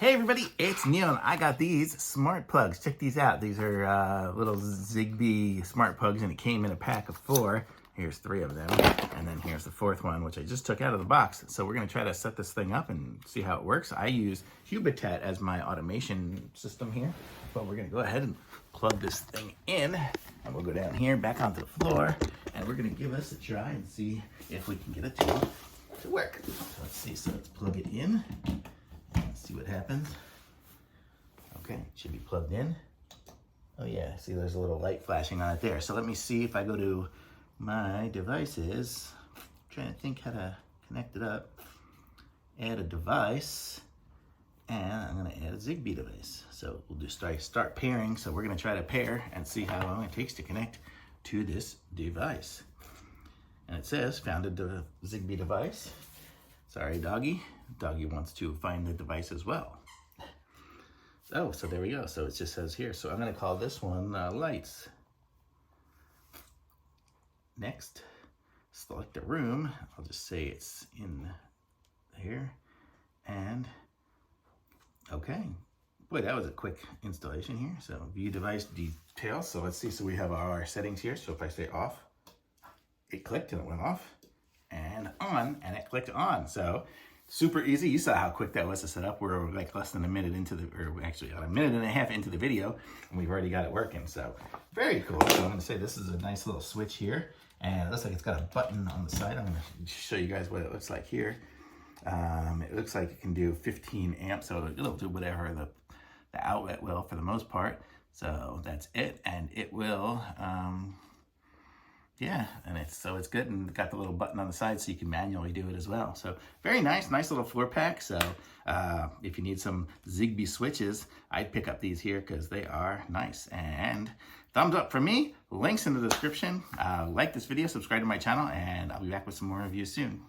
Hey everybody, it's Neil and I got these smart plugs. Check these out. These are little Zigbee smart plugs and it came in a pack of 4. Here's 3 of them. And then here's the 4th one, which I just took out of the box. So we're gonna try to set this thing up and see how it works. I use Hubitat as my automation system here, but we're gonna go ahead and plug this thing in and we'll go down here, back onto the floor, and we're gonna give this a try and see if we can get it to work. So let's see, so let's plug it in. See what happens. Okay, it should be plugged in. Oh yeah, see there's a little light flashing on it there. So let me see if I go to my devices. I'm trying to think how to connect it up. Add a device, and I'm gonna add a Zigbee device. So we'll just start pairing. So we're gonna try to pair and see how long it takes to connect to this device. And it says, found a Zigbee device. Sorry, doggy. Doggy wants to find the device as well. So there we go. So it just says here. So I'm going to call this one lights. Next, select a room. I'll just say it's in here. And okay. Boy, that was a quick installation here. So view device details. So let's see. So we have our settings here. So if I say off, it clicked and it went off. And on, and it clicked on. So super easy. You saw how quick that was to set up. We're like less than a minute into the, or actually a minute and a half into the video, and we've already got it working. So very cool. So I'm gonna say this is a nice little switch here, and it looks like it's got a button on the side. I'm gonna show you guys what it looks like here. It looks like it can do 15 amps, so it'll do whatever the outlet will for the most part. So that's it, and it will, yeah, and it's good, and got the little button on the side so you can manually do it as well. So very nice little floor pack. So if you need some Zigbee switches, I'd pick up these here because they are nice. And thumbs up for me, links in the description. Like this video, subscribe to my channel, and I'll be back with some more reviews soon.